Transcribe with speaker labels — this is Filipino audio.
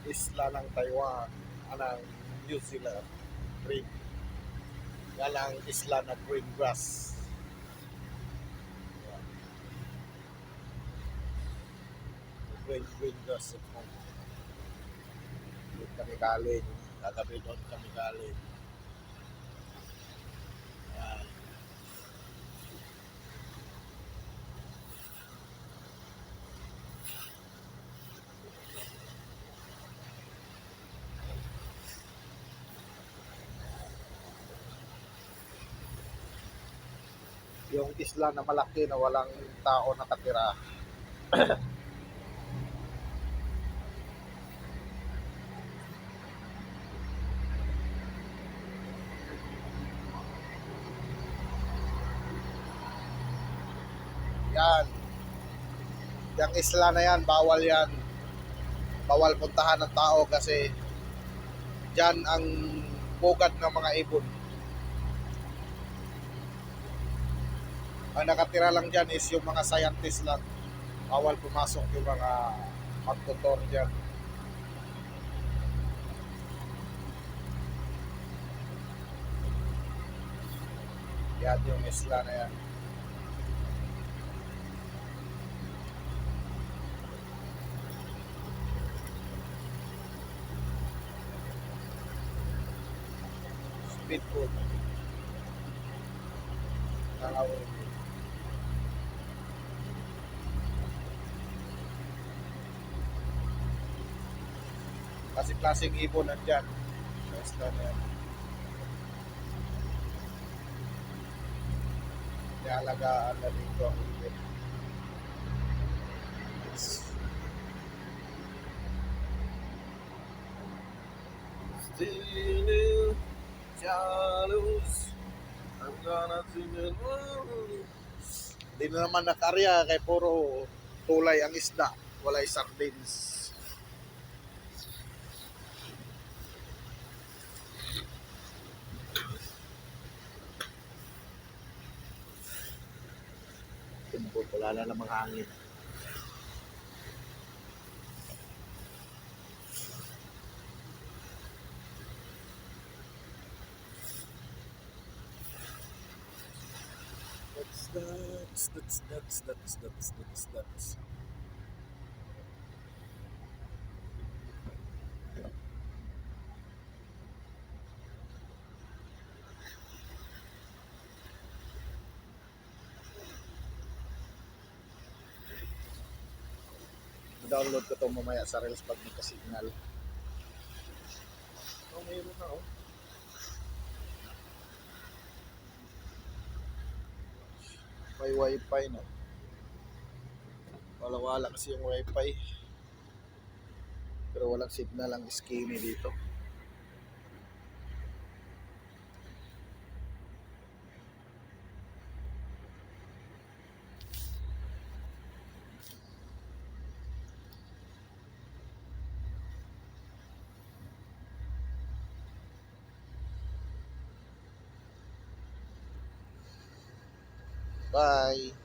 Speaker 1: isla ng Taiwan, anang New Zealand, green. Yan ang isla na green grass. Green grass. Doon kami galing. Kagabi doon kami galing. Yan. Yung isla na malaki na walang tao nakatira. Yan. Yung isla na yan, bawal yan. Bawal puntahan ng tao kasi dyan ang bugad ng mga ibon. Ang nakatira lang dyan is yung mga scientist lang. Bawal pumasok yung mga magtutor dyan. Yan yung isla na yan. Speedboat. Nakawin. Kasi klaseng ibon nandyan. Sa isla na yan. Nialagaan na dito ang ibon. Still in shadows, I'm gonna sing it. Hindi na naman nakarya kay puro tulay ang isda. Walay sardines. Wala na namang hangin. That's. Download ko to mamaya sa Reels pag nagka-signal. Oh, mayroon na oh. May wifi na. Wala kasi yung wifi. Pero walang signal ang skinny dito. Bye.